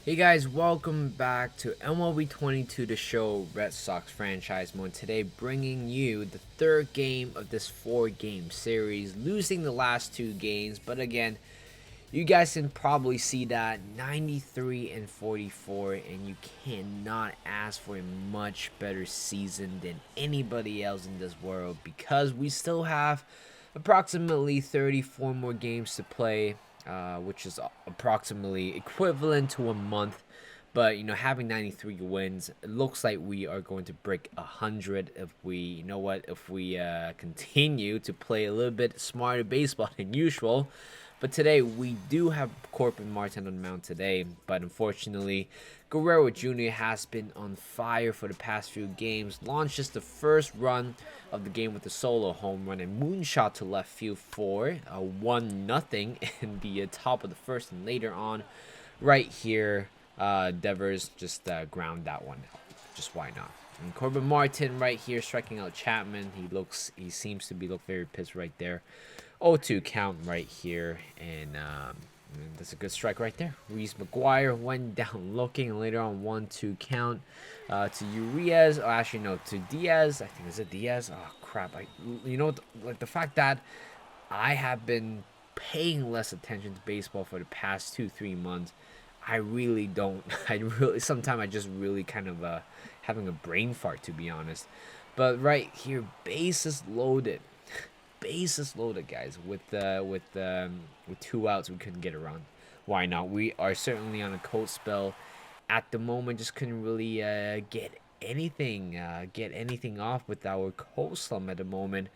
Hey guys, welcome back to MLB 22, the show Red Sox franchise mode. Today, bringing you the third game of this four-game series, losing the last two games. But again, you guys can probably see that 93 and 44, and you cannot ask for a much better season than anybody else in this world because we still have approximately 34 more games to play, which is approximately equivalent to a month. But having 93 wins, it looks like we are going to break 100 if we continue to play a little bit smarter baseball than usual. But today we do have Corbin Martin on the mound today, but unfortunately, Guerrero Jr. has been on fire for the past few games. Launches the first run of the game with a solo home run and moonshot to left field for a 1-0 in the top of the first, and later on, right here, Devers just ground that one out. Just why not? And Corbin Martin right here striking out Chapman. He seems to be look very pissed right there. 0-2 count right here, and that's a good strike right there. Reese McGuire went down looking, and later on 1-2 count to Urias. Oh, actually no, to Diaz. I think is it Diaz. Oh crap! Like the fact that I have been paying less attention to baseball for the past 2-3 months. I really don't. Sometimes I just really kind of having a brain fart, to be honest. But right here, bases loaded. Bases loaded, guys. With two outs, we couldn't get around. Why not? We are certainly on a cold spell at the moment. Just couldn't really get anything off with our cold slump at the moment.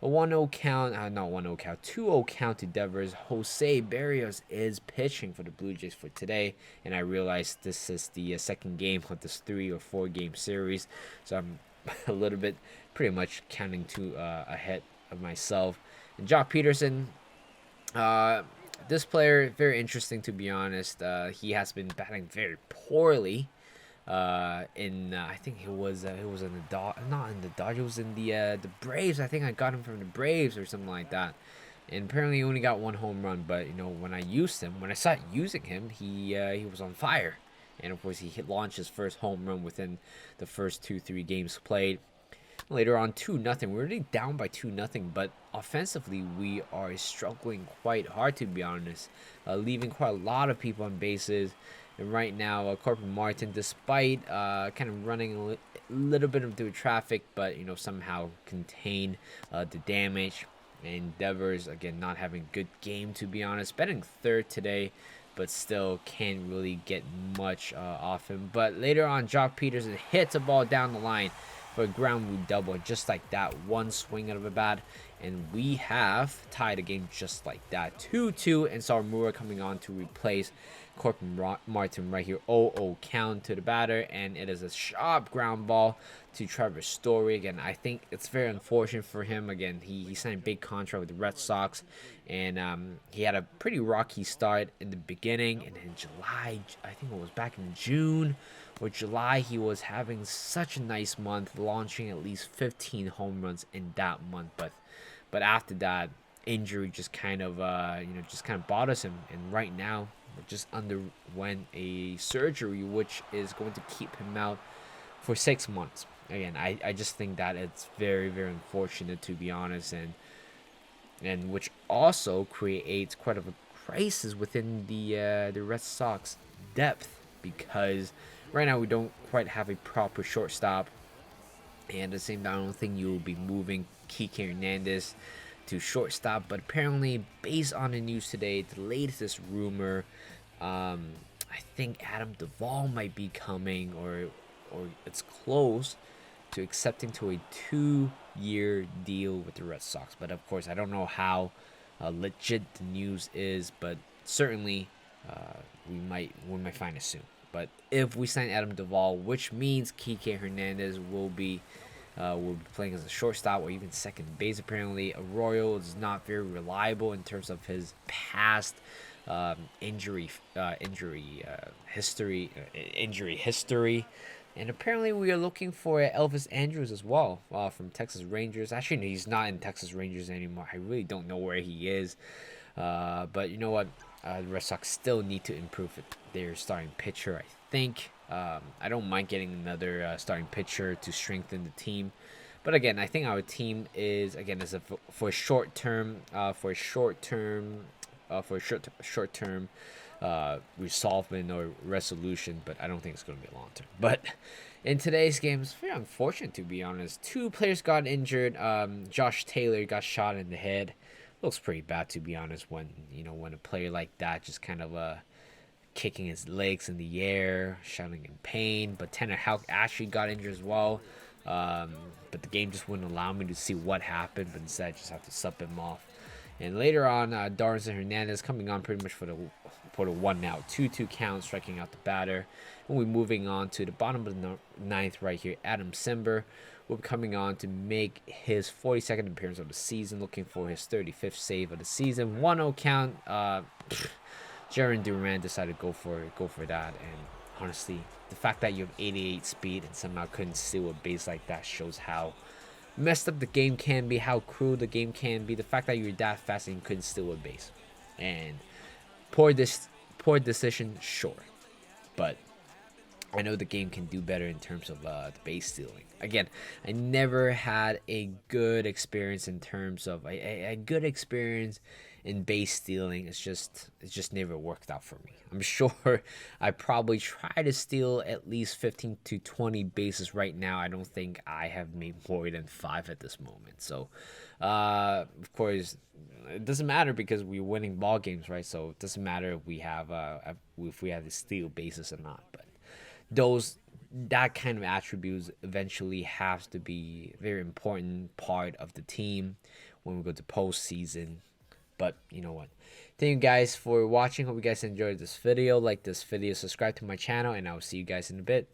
A 1-0 count, not 1-0 count, 2-0 count to Devers. Jose Barrios is pitching for the Blue Jays for today, and I realize this is the second game of this 3 or 4 game series, so I'm a little bit pretty much counting two ahead of myself. And Jock Peterson, this player, very interesting to be honest. He has been batting very poorly. I think it was in the Dodgers. It was in the Braves. I think I got him from the Braves or something like that. And apparently he only got one home run. But when I started using him, he was on fire. And of course he launched his first home run within the first 2-3 games played. Later on, 2-0. We're already down by 2-0, but offensively we are struggling quite hard, to be honest, leaving quite a lot of people on bases. And right now, Corbin Martin, despite kind of running a little bit into traffic, but somehow contain the damage. And Devers again not having a good game, to be honest. Betting third today, but still can't really get much off him. But later on, Jock Peterson hits a ball down the line for a ground rule double, just like that. One swing out of a bat, and we have tied the game just like that. 2-2, and Sawamura coming on to replace Corbin Martin right here. 0-0 count to the batter, and it is a sharp ground ball to Trevor Story. Again, I think it's very unfortunate for him. Again, he signed a big contract with the Red Sox, and he had a pretty rocky start in the beginning, and in July, I think it was back in June or July, he was having such a nice month, launching at least 15 home runs in that month. But after that, injury just kind of bothers him, and right now just underwent a surgery which is going to keep him out for 6 months. Again, I just think that it's very, very unfortunate, to be honest, and which also creates quite of a crisis within the Red Sox depth, because right now we don't quite have a proper shortstop, and at the same time I don't think you will be moving Kike Hernandez to shortstop. But apparently, based on the news today, the latest rumor, I think Adam Duvall might be coming, or it's close to accepting to a 2-year deal with the Red Sox. But of course, I don't know how legit the news is, but certainly we might find it soon. But if we sign Adam Duvall, which means Kike Hernandez will be playing as a shortstop or even second base. Apparently, Arroyo is not very reliable in terms of his past injury history. And apparently we are looking for Elvis Andrews as well, from Texas Rangers. Actually, no, he's not in Texas Rangers anymore. I really don't know where he is. But you know what? The Red Sox still need to improve their starting pitcher, I think. I don't mind getting another starting pitcher to strengthen the team. But again, I think our team is again as a for a short term short term resolvement or resolution, but I don't think it's going to be long term. But in today's game, it's very unfortunate to be honest. Two players got injured. Josh Taylor got shot in the head. Looks pretty bad to be honest. When when a player like that just kind of kicking his legs in the air, shouting in pain. But Tanner Houck actually got injured as well. But the game just wouldn't allow me to see what happened, but instead I just have to sub him off. And later on, Darwinson Hernandez coming on pretty much for the 1-out, 2-2 count, striking out the batter. And we're moving on to the bottom of the ninth right here. Adam Simber will be coming on to make his 42nd appearance of the season, looking for his 35th save of the season. 1-0 count. Jaron Duran decided to go for that, and honestly, the fact that you have 88 speed and somehow couldn't steal a base like that shows how messed up the game can be, how cruel the game can be. The fact that you're that fast and you couldn't steal a base, and poor decision, sure, but I know the game can do better in terms of the base stealing. Again, I never had a good experience in terms of a good experience in base stealing. It's just never worked out for me. I'm sure I probably try to steal at least 15 to 20 bases right now. I don't think I have made more than 5 at this moment. So, of course, it doesn't matter because we're winning ball games, right? So it doesn't matter if we have to steal bases or not. But that kind of attributes eventually has to be a very important part of the team when we go to postseason. But you know what? Thank you guys for watching. Hope you guys enjoyed this video. Like this video, subscribe to my channel, and I will see you guys in a bit.